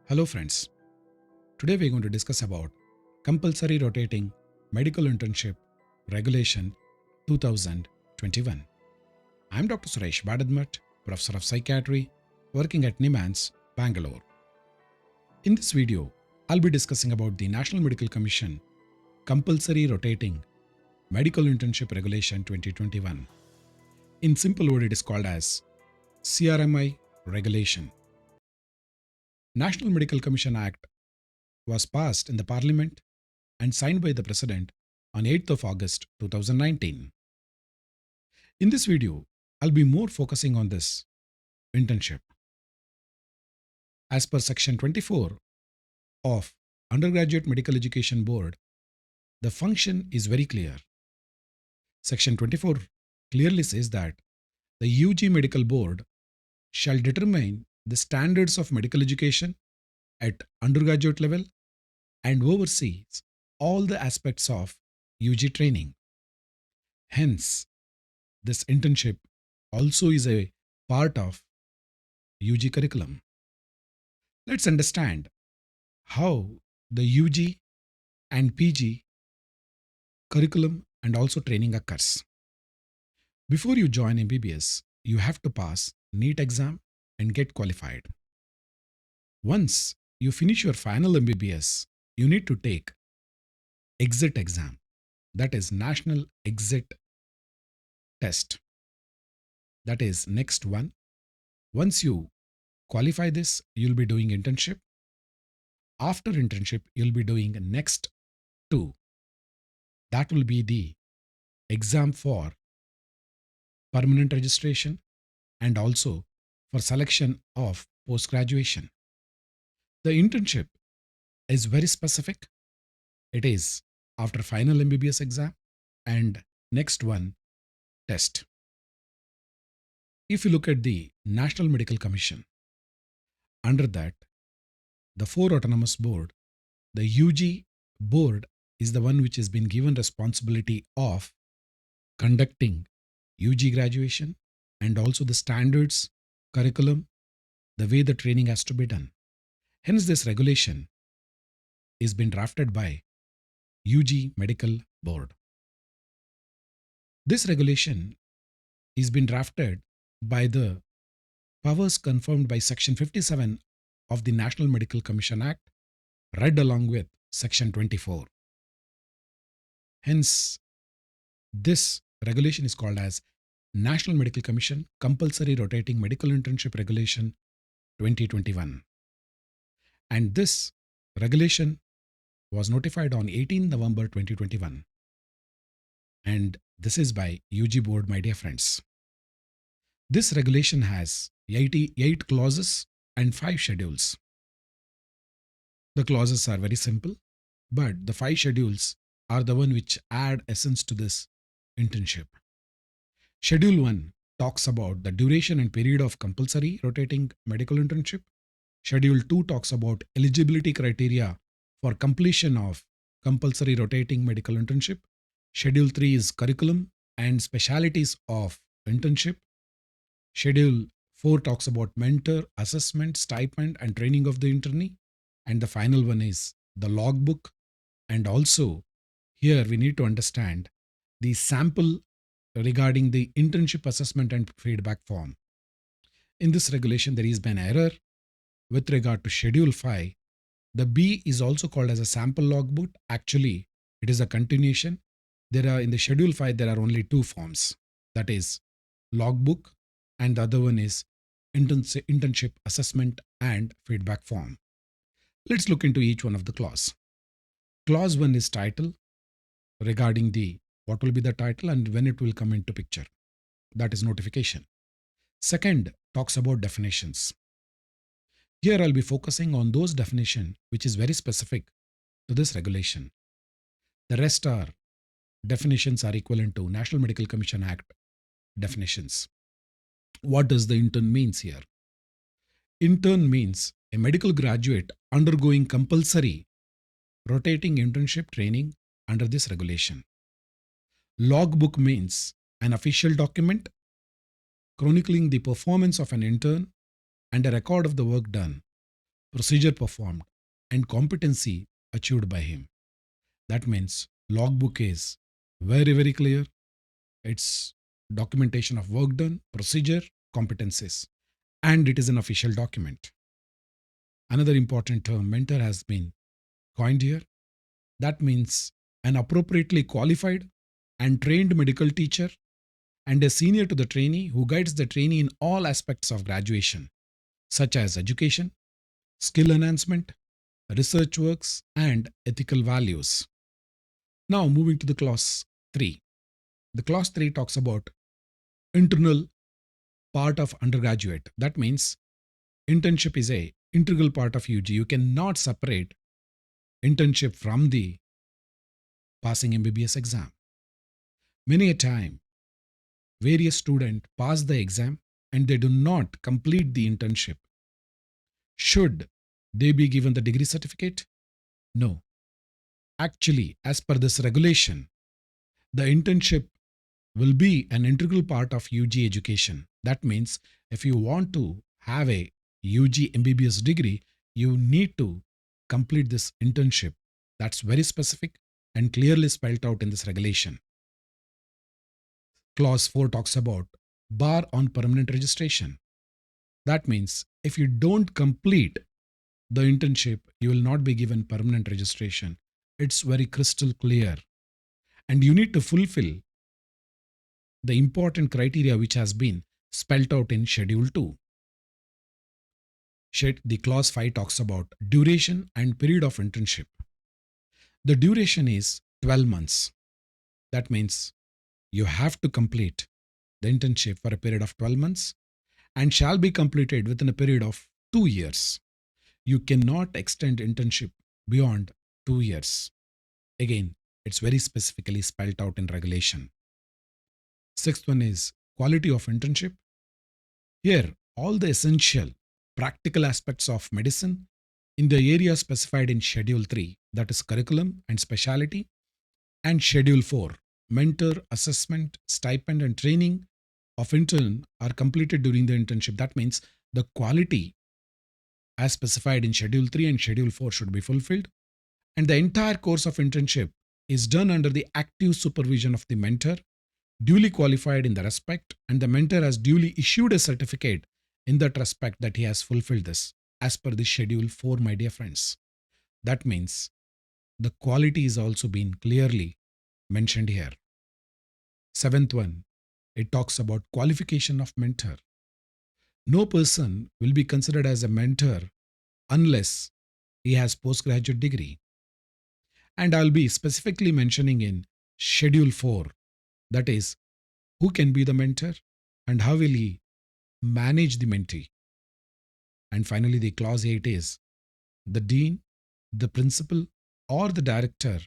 Hello friends, today we're going to discuss about Compulsory Rotating Medical Internship Regulation 2021. I'm Dr. Suresh Badadmat, Professor of Psychiatry, working at NIMANS, Bangalore. In this video, I'll be discussing about the National Medical Commission Compulsory Rotating Medical Internship Regulation 2021. In simple word, it is called as CRMI Regulation. National Medical Commission Act was passed in the Parliament and signed by the President on 8th of August 2019. In this video, I'll be more focusing on this internship. As per Section 24 of Undergraduate Medical Education Board, the function is very clear. Section 24 clearly says that the UG Medical Board shall determine the standards of medical education at undergraduate level and oversees all the aspects of UG training. Hence, this internship also is a part of UG curriculum. Let's understand how the UG and PG curriculum and also training occurs. Before you join MBBS, you have to pass NEET exam and get qualified. Once you finish your final MBBS, you need to take exit exam, that is National Exit Test. That is next one. Once you qualify this, you'll be doing internship. After internship, you'll be doing next two. That will be the exam for permanent registration and also for selection of post-graduation. The internship is very specific. It is after final MBBS exam and next one test. If you look at the National Medical Commission, under that, the four autonomous board, the UG board is the one which has been given responsibility of conducting UG graduation and also the standards, curriculum, the way the training has to be done. Hence, this regulation is been drafted by UG Medical Board. This regulation is been drafted by the powers confirmed by Section 57 of the National Medical Commission Act, read along with Section 24. Hence, this regulation is called as National Medical Commission Compulsory Rotating Medical Internship Regulation 2021. And this regulation was notified on 18 November 2021. And this is by UG Board, my dear friends. This regulation has 88 clauses and 5 schedules. The clauses are very simple, but the 5 schedules are the one which add essence to this internship. Schedule 1 talks about the duration and period of compulsory rotating medical internship. Schedule 2 talks about eligibility criteria for completion of compulsory rotating medical internship. Schedule 3 is curriculum and specialties of internship. Schedule 4 talks about mentor, assessment, stipend and training of the internee. And the final one is the logbook. And also here we need to understand the sample regarding the internship assessment and feedback form. In this regulation, there has been an error with regard to Schedule 5. The B is also called as a sample logbook. Actually, it is a continuation. In the Schedule 5, there are only 2 forms. That is logbook and the other one is internship assessment and feedback form. Let's look into each one of the clause. Clause 1 is title, regarding what will be the title and when it will come into picture. That is notification. Second talks about definitions. Here I'll be focusing on those definitions which is very specific to this regulation. The rest are definitions are equivalent to National Medical Commission Act definitions. What does the intern means here? Intern means a medical graduate undergoing compulsory rotating internship training under this regulation. Logbook means an official document chronicling the performance of an intern and a record of the work done procedure performed, and competency achieved by him. That means logbook is very, very clear. It's documentation of work done, procedure, competencies, and it is an official document. Another important term, mentor, has been coined here. That means an appropriately qualified and trained medical teacher and a senior to the trainee who guides the trainee in all aspects of graduation, such as education, skill enhancement, research works, and ethical values. Now, moving to the clause 3. The clause 3 talks about internal part of undergraduate. That means internship is a integral part of UG. You cannot separate internship from the passing MBBS exam. Many a time, various students pass the exam and they do not complete the internship. Should they be given the degree certificate? No. Actually, as per this regulation, the internship will be an integral part of UG education. That means if you want to have a UG MBBS degree, you need to complete this internship. That's very specific and clearly spelled out in this regulation. Clause 4 talks about bar on permanent registration. That means if you don't complete the internship, you will not be given permanent registration. It's very crystal clear. And you need to fulfill the important criteria which has been spelled out in Schedule 2. The clause 5 talks about duration and period of internship. The duration is 12 months. That means you have to complete the internship for a period of 12 months and shall be completed within a period of 2 years. You cannot extend internship beyond 2 years. Again, it's very specifically spelled out in regulation. Sixth one is quality of internship. Here, all the essential practical aspects of medicine in the area specified in Schedule 3, that is curriculum and specialty, and Schedule 4, mentor, assessment, stipend, and training of intern are completed during the internship. That means the quality as specified in Schedule 3 and Schedule 4 should be fulfilled. And the entire course of internship is done under the active supervision of the mentor, duly qualified in the respect, and the mentor has duly issued a certificate in that respect that he has fulfilled this as per the Schedule 4, my dear friends. That means the quality is also being clearly mentioned here. Seventh one, it talks about qualification of mentor. No person will be considered as a mentor unless he has postgraduate degree. And I'll be specifically mentioning in Schedule 4, that is, who can be the mentor and how will he manage the mentee. And finally, the clause 8 is the dean, the principal, or the director,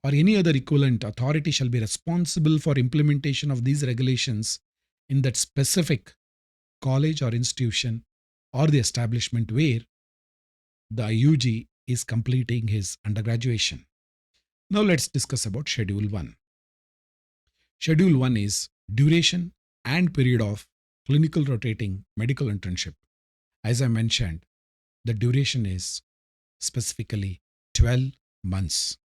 or any other equivalent authority shall be responsible for implementation of these regulations in that specific college or institution or the establishment where the UG is completing his undergraduation. Now let's discuss about Schedule 1. Schedule 1 is duration and period of clinical rotating medical internship. As I mentioned, the duration is specifically 12 months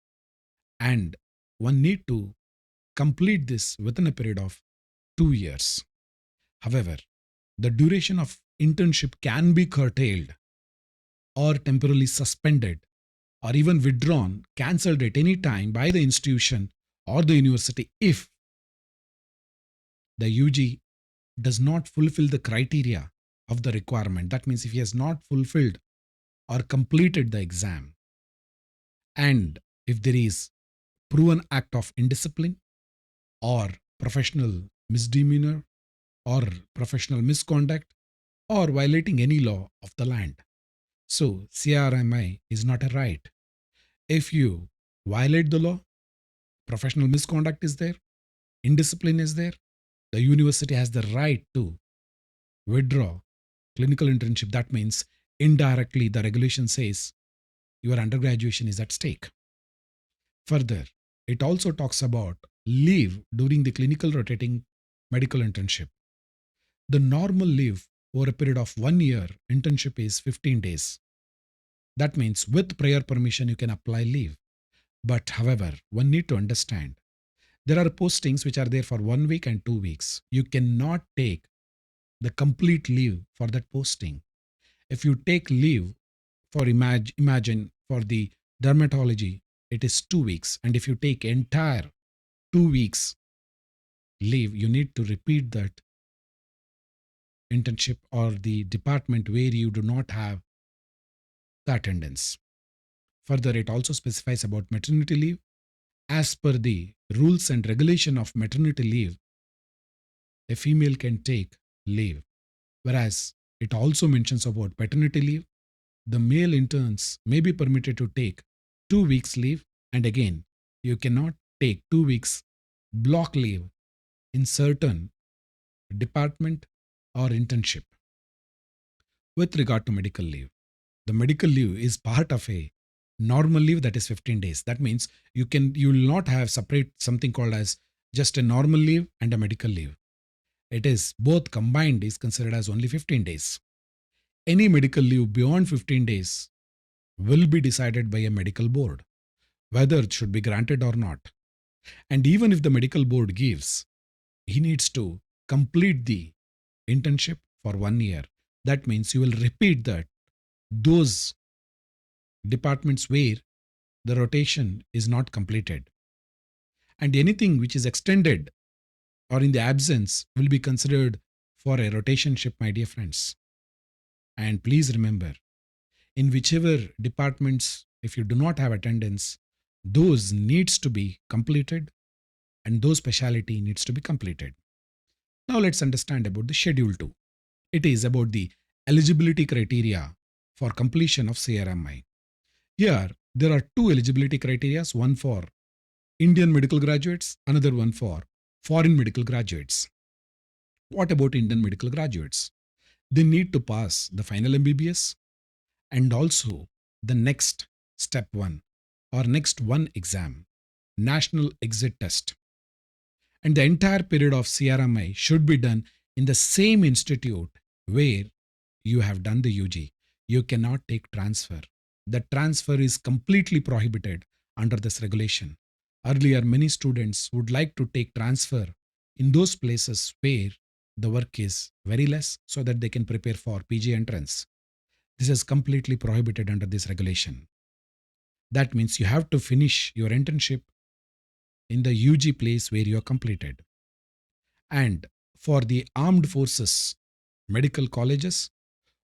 and one need to complete this within a period of 2 years. However, the duration of internship can be curtailed or temporarily suspended or even withdrawn, cancelled at any time by the institution or the university if the UG does not fulfill the criteria of the requirement. That means if he has not fulfilled or completed the exam, and if there is proven act of indiscipline or professional misdemeanor or professional misconduct or violating any law of the land. So CRMI is not a right. If you violate the law, professional misconduct is there, indiscipline is there, the university has the right to withdraw clinical internship. That means indirectly the regulation says your undergraduation is at stake. Further, it also talks about leave during the clinical rotating medical internship. The normal leave over a period of 1 year internship is 15 days. That means with prior permission, you can apply leave. But however, one need to understand there are postings which are there for 1 week and 2 weeks. You cannot take the complete leave for that posting. If you take leave for imagine for the dermatology, it is 2 weeks. And if you take entire 2 weeks leave, you need to repeat that internship or the department where you do not have the attendance. Further, it also specifies about maternity leave. As per the rules and regulation of maternity leave, a female can take leave. Whereas it also mentions about paternity leave, the male interns may be permitted to take 2 weeks leave, and again, you cannot take 2 weeks block leave in certain department or internship. With regard to medical leave, the medical leave is part of a normal leave that is 15 days. That means you will not have separate something called as just a normal leave and a medical leave. It is both combined is considered as only 15 days. Any medical leave beyond 15 days will be decided by a medical board, whether it should be granted or not. And even if the medical board gives, he needs to complete the internship for 1 year. That means you will repeat those departments where the rotation is not completed. And anything which is extended or in the absence will be considered for a rotationship, my dear friends. And please remember, in whichever departments, if you do not have attendance, those needs to be completed and those specialty needs to be completed. Now let's understand about the Schedule 2. It is about the eligibility criteria for completion of CRMI. Here, there are two eligibility criteria, one for Indian medical graduates, another one for foreign medical graduates. What about Indian medical graduates? They need to pass the final MBBS and also the next step 1 or next one exam, National Exit Test. And the entire period of CRMI should be done in the same institute where you have done the UG. You cannot take transfer. The transfer is completely prohibited under this regulation. Earlier, many students would like to take transfer in those places where the work is very less so that they can prepare for PG entrance. This is completely prohibited under this regulation. That means you have to finish your internship in the UG place where you are completed. And for the armed forces medical colleges,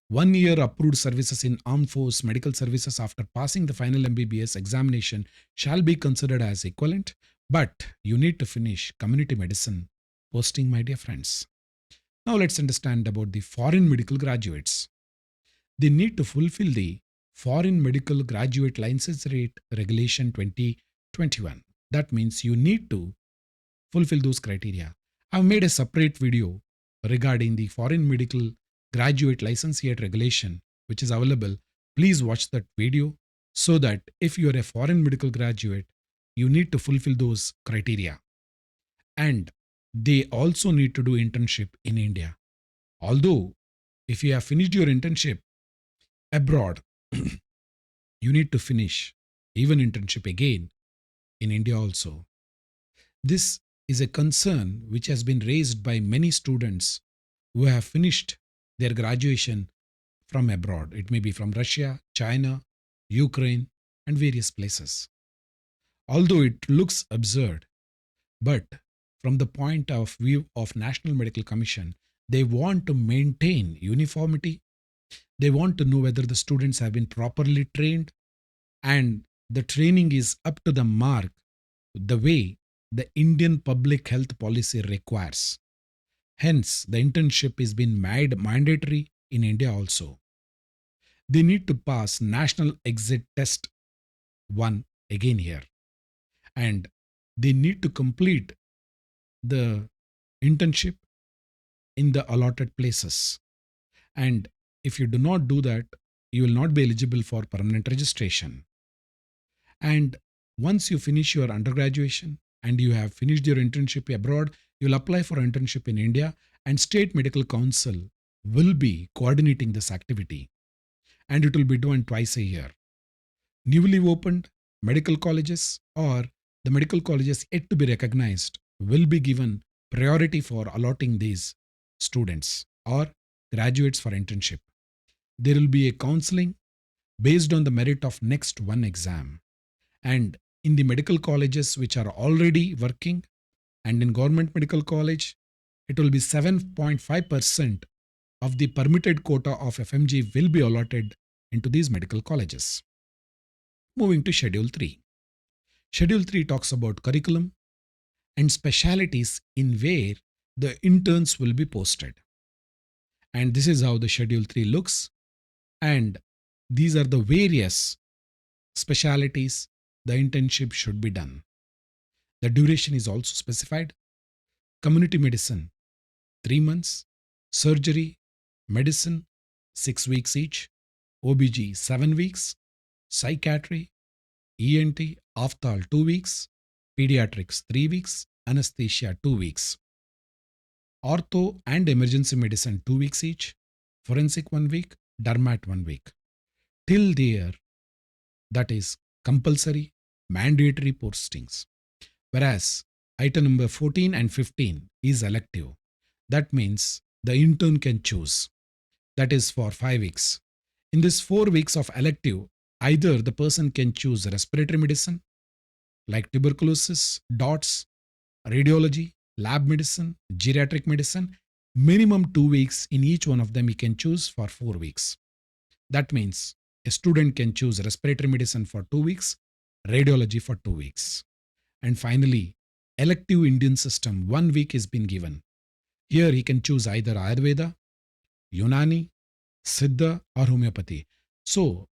1 year approved services in armed force medical services after passing the final MBBS examination shall be considered as equivalent, but you need to finish community medicine posting, my dear friends. Now let's understand about the foreign medical graduates. They need to fulfill the Foreign Medical Graduate License Rate Regulation 2021. That means you need to fulfill those criteria. I've made a separate video regarding the Foreign Medical Graduate Licentiate Regulation, which is available. Please watch that video so that if you are a foreign medical graduate, you need to fulfill those criteria. And they also need to do internship in India. Although, if you have finished your internship abroad, you need to finish even internship again in India also. This is a concern which has been raised by many students who have finished their graduation from abroad. It may be from Russia, China, Ukraine, and various places. Although it looks absurd, but from the point of view of National Medical Commission, they want to maintain uniformity. They want to know whether the students have been properly trained and the training is up to the mark the way the Indian public health policy requires. Hence, the internship is being made mandatory in India also. They need to pass National Exit Test 1 again here. And they need to complete the internship in the allotted places. And if you do not do that, you will not be eligible for permanent registration. And once you finish your undergraduation and you have finished your internship abroad, you'll apply for internship in India, and State Medical Council will be coordinating this activity. And it will be done twice a year. Newly opened medical colleges or the medical colleges yet to be recognized will be given priority for allotting these students or graduates for internship. There will be a counseling based on the merit of next one exam. And in the medical colleges which are already working and in government medical college, it will be 7.5% of the permitted quota of FMG will be allotted into these medical colleges. Moving to Schedule 3. Schedule 3 talks about curriculum and specialities in where the interns will be posted. And this is how the Schedule 3 looks. And these are the various specialities the internship should be done. The duration is also specified. Community medicine, 3 months. Surgery, medicine, 6 weeks each. OBG, 7 weeks. Psychiatry, ENT, Aftal, 2 weeks. Pediatrics, 3 weeks. Anesthesia, 2 weeks. Ortho and emergency medicine, 2 weeks each. Forensic, 1 week. Dermat, 1 week. Till there, that is compulsory, mandatory postings. Whereas item number 14 and 15 is elective. That means the intern can choose. That is for 5 weeks. In this 4 weeks of elective, either the person can choose respiratory medicine like tuberculosis, DOTS, radiology, lab medicine, geriatric medicine. Minimum 2 weeks in each one of them he can choose for 4 weeks. That means a student can choose respiratory medicine for 2 weeks, radiology for 2 weeks. And finally, elective Indian system, 1 week is been given. Here he can choose either Ayurveda, Unani, Siddha or homeopathy. So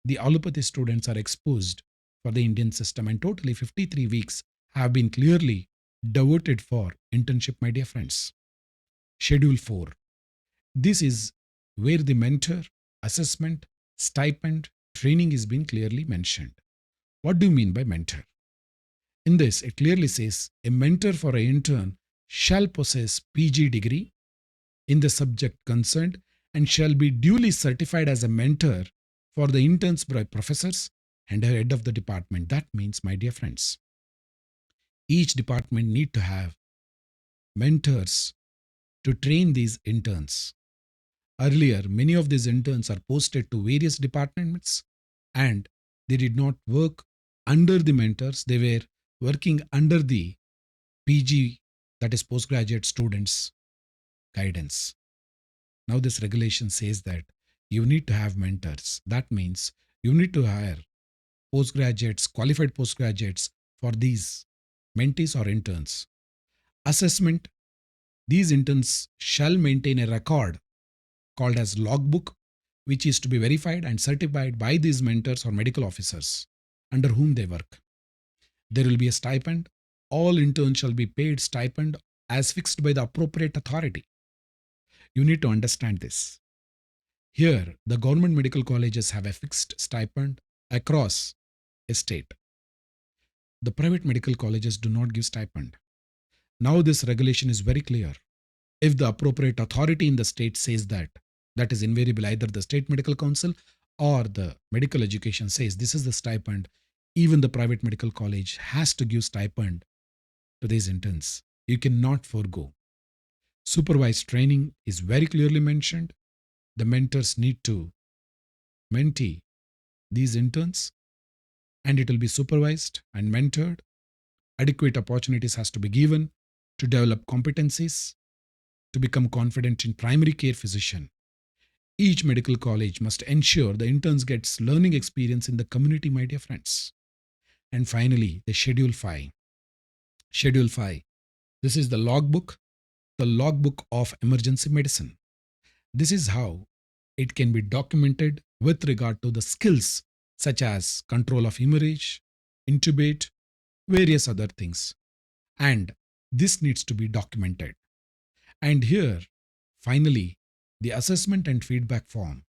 the allopathy students are exposed for the Indian system and totally 53 weeks have been clearly devoted for internship, my dear friends. Schedule 4. This is where the mentor, assessment, stipend, training is being clearly mentioned. What do you mean by mentor? In this, it clearly says a mentor for an intern shall possess PG degree in the subject concerned and shall be duly certified as a mentor for the interns by professors and a head of the department. That means, my dear friends, each department need to have mentors to train these interns. Earlier, many of these interns are posted to various departments and they did not work under the mentors. They were working under the PG, that is postgraduate students' guidance. Now this regulation says that you need to have mentors. That means you need to hire postgraduates, qualified postgraduates for these mentees or interns. Assessment. These interns shall maintain a record called as logbook, which is to be verified and certified by these mentors or medical officers under whom they work. There will be a stipend. All interns shall be paid stipend as fixed by the appropriate authority. You need to understand this. Here, the government medical colleges have a fixed stipend across a state. The private medical colleges do not give stipend. Now this regulation is very clear. If the appropriate authority in the state says that, that is invariable, either the state medical council or the medical education says this is the stipend, even the private medical college has to give stipend to these interns. You cannot forego. Supervised training is very clearly mentioned. The mentors need to mentee these interns and it will be supervised and mentored. Adequate opportunities has to be given to develop competencies, to become confident in primary care physician. Each medical college must ensure the interns gets learning experience in the community, my dear friends. And finally, the Schedule 5. Schedule 5. This is the logbook of emergency medicine. This is how it can be documented with regard to the skills such as control of hemorrhage, intubate, various other things. And this needs to be documented. And here, finally, the assessment and feedback form.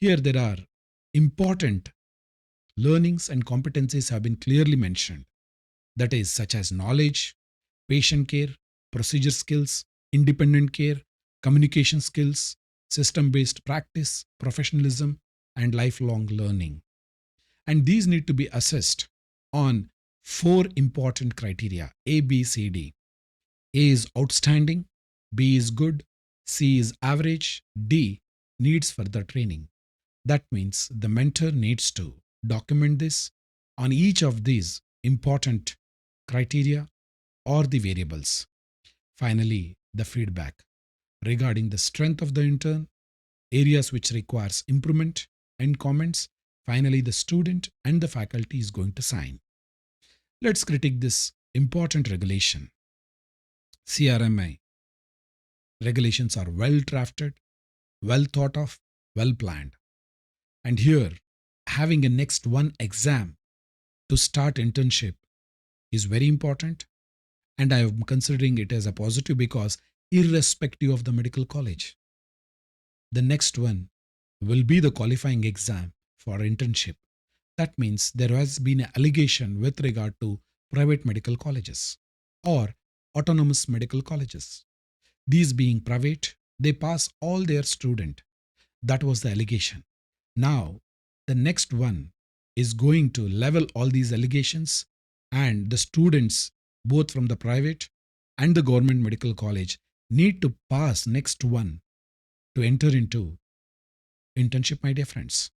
Here there are important learnings and competencies have been clearly mentioned. That is such as knowledge, patient care, procedure skills, independent care, communication skills, system-based practice, professionalism, and lifelong learning. And these need to be assessed on 4 important criteria: A, B, C, D. A is outstanding, B is good, C is average, D needs further training. That means the mentor needs to document this on each of these important criteria or the variables. Finally, the feedback regarding the strength of the intern, areas which requires improvement, and comments. Finally, the student and the faculty is going to sign. Let's critique this important regulation. CRMI regulations are well drafted, well thought of, well planned. And here, having a next one exam to start internship is very important. And I am considering it as a positive because irrespective of the medical college, the next one will be the qualifying exam for internship. That means there has been an allegation with regard to private medical colleges or autonomous medical colleges. These being private, they pass all their student. That was the allegation. Now, the next one is going to level all these allegations, and the students, both from the private and the government medical college, need to pass next one to enter into internship, my dear friends.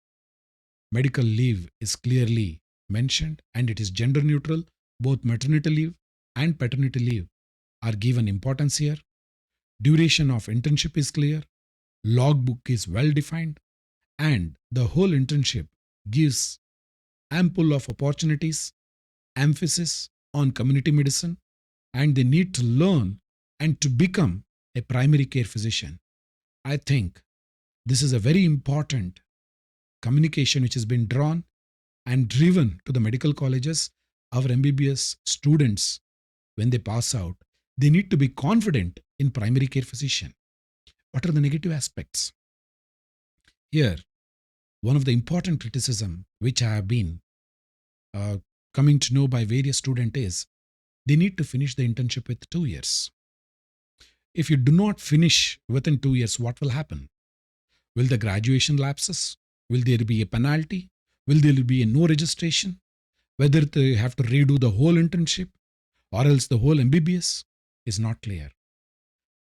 Medical leave is clearly mentioned and it is gender neutral. Both maternity leave and paternity leave are given importance here. Duration of internship is clear. Logbook is well defined. And the whole internship gives ample of opportunities, emphasis on community medicine, and they need to learn and to become a primary care physician. I think this is a very important communication which has been drawn and driven to the medical colleges. Our MBBS students, when they pass out, they need to be confident in primary care physician. What are the negative aspects? Here, one of the important criticism which I have been coming to know by various students is they need to finish the internship with 2 years. If you do not finish within 2 years, what will happen? Will the graduation lapses? Will there be a penalty? Will there be a no registration? Whether they have to redo the whole internship or else the whole MBBS is not clear.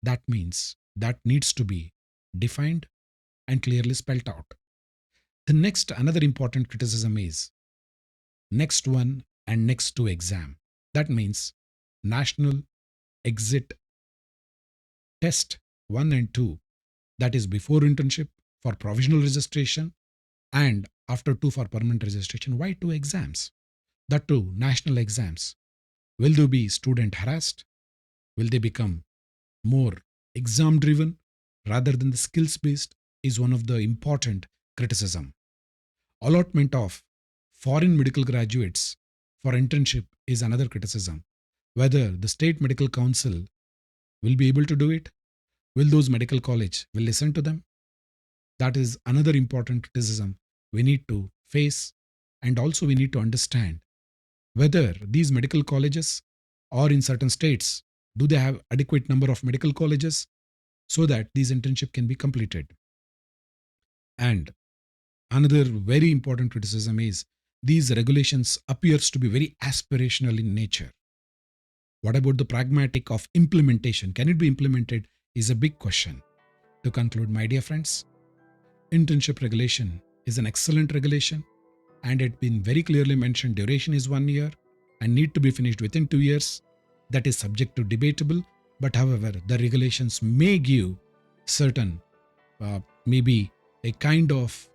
That means that needs to be defined and clearly spelled out. The next, another important criticism is next one and next two exam. That means national exit test 1 and 2, that is before internship for provisional registration and after 2 for permanent registration. Why 2 exams? That too, national exams. Will they be student harassed? Will they become more exam driven rather than the skills based is one of the important criticism. Allotment of foreign medical graduates for internship is another criticism. Whether the state medical council will be able to do it, will those medical college will listen to them? That is another important criticism we need to face, and also we need to understand whether these medical colleges or in certain states, do they have adequate number of medical colleges so that these internship can be completed. And another very important criticism is these regulations appears to be very aspirational in nature. What about the pragmatic of implementation? Can it be implemented is a big question. To conclude, my dear friends, internship regulation is an excellent regulation, and it's been very clearly mentioned duration is 1 year and need to be finished within 2 years. That is subject to debatable, but however, the regulations may give certain, maybe a kind of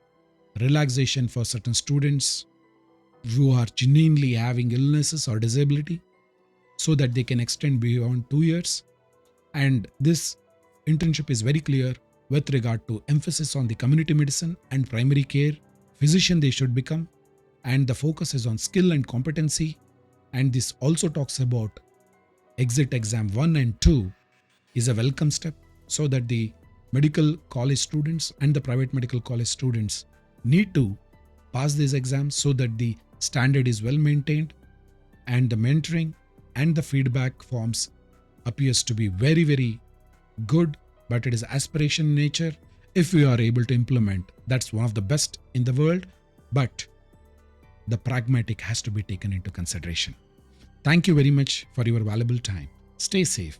relaxation for certain students who are genuinely having illnesses or disability so that they can extend beyond 2 years. And this internship is very clear with regard to emphasis on the community medicine and primary care physician they should become, and the focus is on skill and competency. And this also talks about exit exam 1 and 2 is a welcome step so that the medical college students and the private medical college students need to pass these exams so that the standard is well maintained, and the mentoring and the feedback forms appears to be very, very good, but it is aspiration in nature. If we are able to implement, that's one of the best in the world. But the pragmatic has to be taken into consideration. Thank you very much for your valuable time. Stay safe.